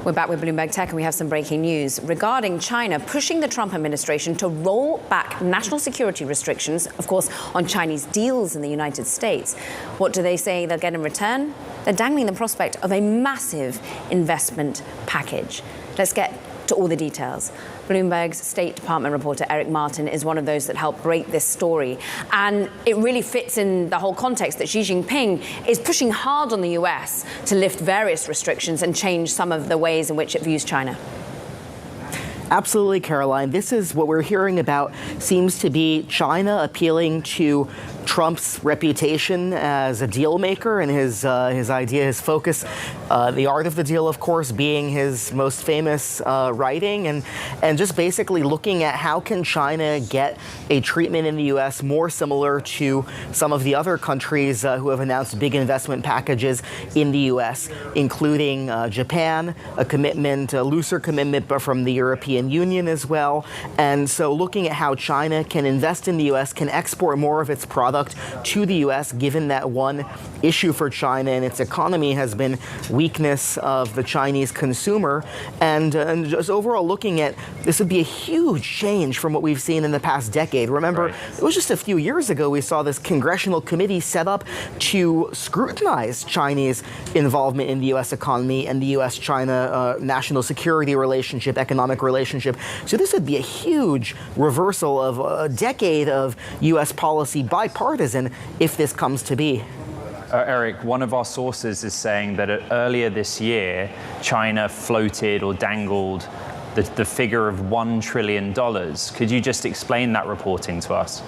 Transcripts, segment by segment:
We're back with Bloomberg Tech, and we have some breaking news regarding China pushing the Trump administration to roll back national security restrictions, of course, on Chinese deals in the United States. What do they say they'll get in return? They're dangling the prospect of a massive investment package. Let's get to all the details. Bloomberg's State Department reporter Eric Martin is one of those that helped break this story. And it really fits in the whole context that Xi Jinping is pushing hard on the US to lift various restrictions and change some of the ways in which it views China. Absolutely, Caroline. This is what we're hearing about seems to be China appealing to Trump's reputation as a deal maker and his idea, his focus, the art of the deal, of course, being his most famous writing, and just basically looking at how can China get a treatment in the U.S. more similar to some of the other countries who have announced big investment packages in the U.S., including Japan, a looser commitment but from the European Union as well. And so looking at how China can invest in the U.S., can export more of its product to the U.S., given that one issue for China and its economy has been weakness of the Chinese consumer. And just overall looking at this would be a huge change from what we've seen in the past decade. Remember, It was just a few years ago we saw this congressional committee set up to scrutinize Chinese involvement in the U.S. economy and the U.S.-China national security relationship, economic relationship. So this would be a huge reversal of a decade of U.S. policy, bipartisan, if this comes to be. Eric, one of our sources is saying that earlier this year, China floated or dangled the figure of $1 trillion. Could you just explain that reporting to us?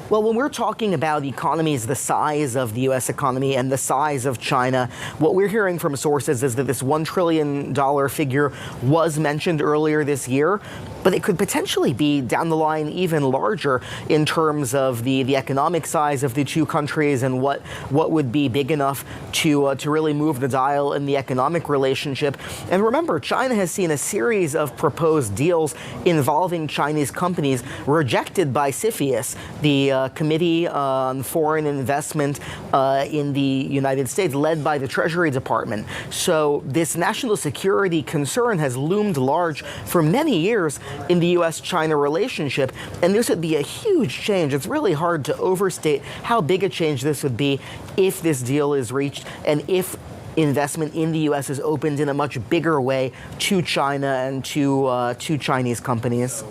Well, when we're talking about economies the size of the U.S. economy and the size of China, what we're hearing from sources is that this $1 trillion figure was mentioned earlier this year, but it could potentially be down the line even larger in terms of the economic size of the two countries and what would be big enough to really move the dial in the economic relationship. And remember, China has seen a series of proposed deals involving Chinese companies rejected by CFIUS, the Committee on Foreign Investment in the United States, led by the Treasury Department. So this national security concern has loomed large for many years in the U.S.-China relationship, and this would be a huge change. It's really hard to overstate how big a change this would be if this deal is reached and if investment in the U.S. is opened in a much bigger way to China and to Chinese companies.